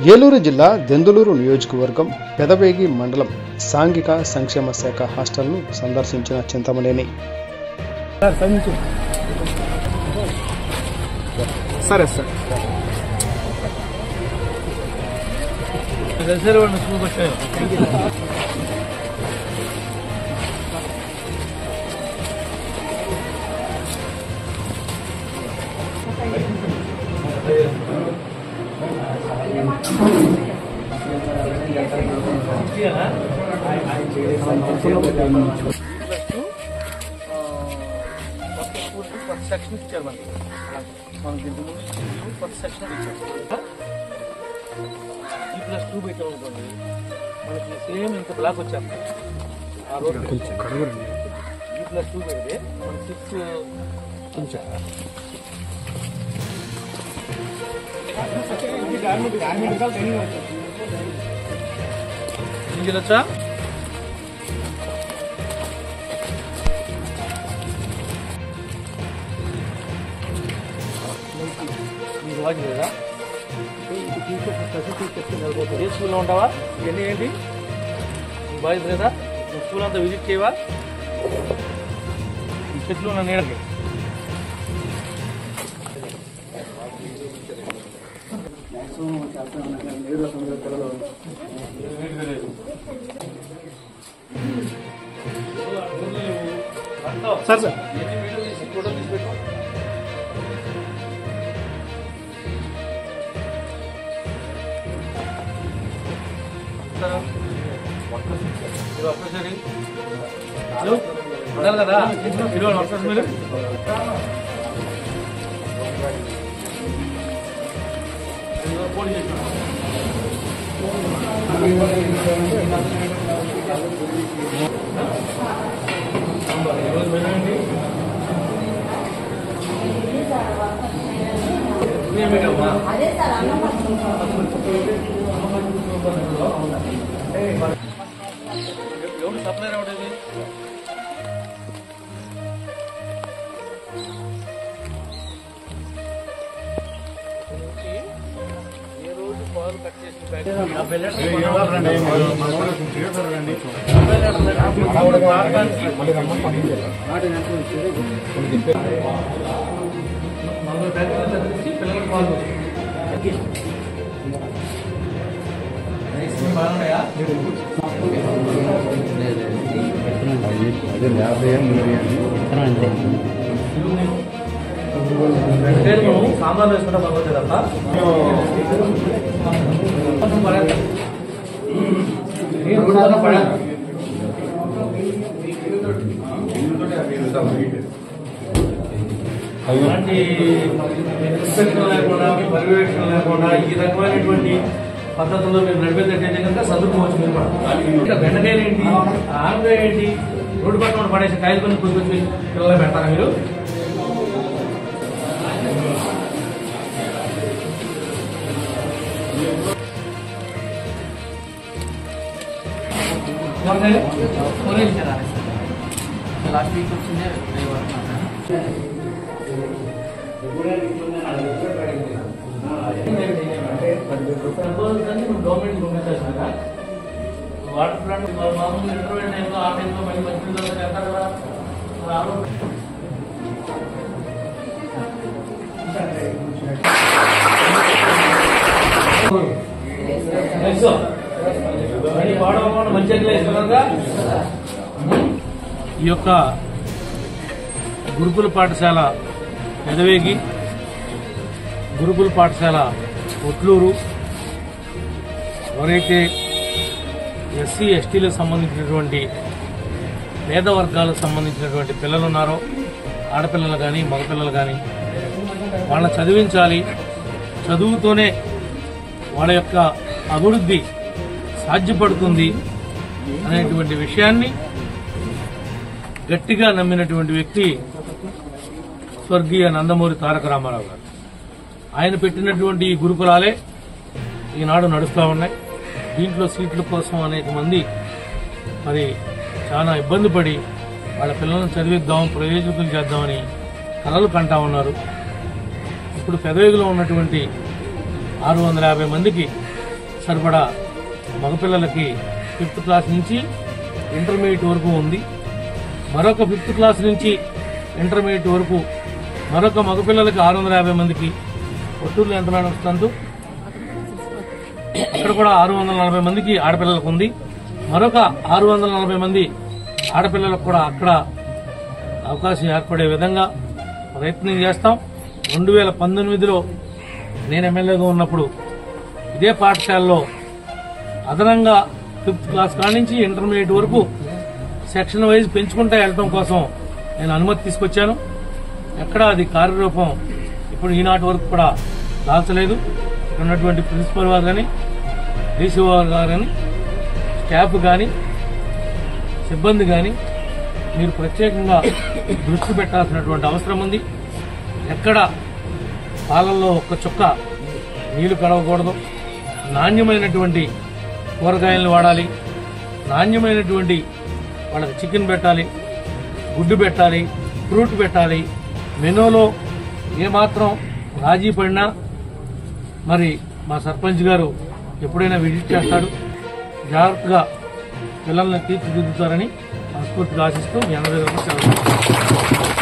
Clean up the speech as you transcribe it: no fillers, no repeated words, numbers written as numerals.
ఏలూరు జిల్లా దెందులూరు నియోజకవర్గం పెదవేగి మండలం సాంఘిక సంక్షేమ శాఖ హాస్టల్ను సందర్శించిన చింతమనేని సరే సార్ సెక్షన్ ఇచ్చారు మనకి కొత్త సెక్షన్ ఇచ్చారు. E+2 పెట్టాం అనుకోండి, మనకి సేమ్ ఇంత బ్లాక్ వచ్చారు. ఆ రోడ్ E+2 పెడితే మనకి 6 ఇంజిలొచ్చా మీకు వాచ్ లేదా? ఏ స్కూల్లో ఉంటావా? ఇవన్నీ ఏంటి నీ బాధ్యత లేదా? నువ్వు స్కూల్ అంతా విజిట్ చేయవా? ఈ చెట్లు ఉన్న నీడకి సార్ సార్ ఫోటో తీసి పెట్టు. ఉండాలి కదా మీరు వర్కర్స్ మీరు పోటీ చేస్తున్నారు. ఎవరు సప్లై రావడేది? ఏ రోజు పాలు కట్ చేసి పిల్లలకు పాలు బాగున్నాయా? సాంబార్ వేసుకుంటా బాగుంటుంది తప్ప అలాంటి ఇన్స్పెక్షన్ లేకుండా పర్యవేక్షణ లేకుండా ఈ రకమైనటువంటి పద్ధతుల్లో మీరు నడిపేటట్టయితే కనుక చదువుకోవచ్చు. మీరు కూడా బెండకాయలు ఏంటి, ఆనకాయ ఏంటి, రోడ్డు పక్కన పడేసి కాయలు కొన్ని కొద్దికొచ్చి పిల్లలు పెడతారా మీరు? లాస్ట్ వీక్ వచ్చిందే గవర్నమెంట్ పంపించాల్సిందా? వాటర్ ప్లాంట్ మామూలు ఇంటర్వ్యూ టైంలో ఆ టైంలో మళ్ళీ మంచి చేస్తారు కదా. ఈ యొక్క గురుకుల పాఠశాల పెదవేగి, గురుకుల పాఠశాల ఒట్లూరు, ఎవరైతే ఎస్సీ ఎస్టీలకు సంబంధించినటువంటి పేద వర్గాలకు సంబంధించినటువంటి పిల్లలు ఉన్నారో, ఆడపిల్లలు కానీ మగపిల్లలు కానీ, వాళ్ళని చదివించాలి. చదువుతోనే వాళ్ళ యొక్క అభివృద్ధి సాధ్యపడుతుంది అనేటువంటి విషయాన్ని గట్టిగా నమ్మినటువంటి వ్యక్తి స్వర్గీయ నందమూరి తారక రామారావు గారు. ఆయన పెట్టినటువంటి ఈ గురుకులాలే ఈనాడు నడుస్తూ ఉన్నాయి. దీంట్లో సీట్ల కోసం అనేక మంది మరి చాలా ఇబ్బంది పడి వాళ్ళ పిల్లలను చదివిద్దాం, ప్రయోజకులు చేద్దామని కలలు కంటా ఉన్నారు. ఇప్పుడు పెదవేగిలో ఉన్నటువంటి 650 మందికి సరిపడా మగపిల్లలకి 5th క్లాస్ నుంచి ఇంటర్మీడియట్ వరకు ఉంది. మరొక 5th క్లాస్ నుంచి ఇంటర్మీడియట్ వరకు మరొక మగపిల్లలకి 650 మందికి ఒట్టూరులో ఎంత మేడం వస్తుంది, అక్కడ కూడా 640 మందికి ఆడపిల్లలకు ఉంది. మరొక 640 మంది ఆడపిల్లలకు కూడా అక్కడ అవకాశం ఏర్పడే విధంగా ప్రయత్నం చేస్తాం. 2019లో నేను ఎమ్మెల్యేగా ఉన్నప్పుడు ఇదే పాఠశాలలో అదనంగా 5th క్లాస్ కాడి నుంచి ఇంటర్మీడియట్ వరకు సెక్షన్ వైజ్ పెంచుకుంటూ వెళ్లడం కోసం నేను అనుమతి తీసుకొచ్చాను. ఎక్కడ అది కార్యరూపం ఇప్పుడు ఈనాటి వరకు కూడా దాల్చలేదు. ఇక్కడ ఉన్నటువంటి ప్రిన్సిపల్ వారు కానీ, డీసీ వారు కానీ, స్టాఫ్ కానీ, సిబ్బంది కానీ మీరు ప్రత్యేకంగా దృష్టి పెట్టాల్సినటువంటి అవసరం ఉంది. ఎక్కడ పాలల్లో ఒక్క చుక్క నీళ్లు కడవకూడదు. నాణ్యమైనటువంటి కూరగాయలను వాడాలి. నాణ్యమైనటువంటి వాళ్ళకి చికెన్ పెట్టాలి, గుడ్డు పెట్టాలి, ఫ్రూట్ పెట్టాలి. మెనూలో ఏమాత్రం రాజీ పడినా మరి మా సర్పంచ్ గారు ఎప్పుడైనా విజిట్ చేస్తాడు. జాగ్రత్తగా పిల్లల్ని తీర్చిదిద్దుతారని మనస్ఫూర్తిగా ఆశిస్తూ మీ అందరి దగ్గర సెలవు.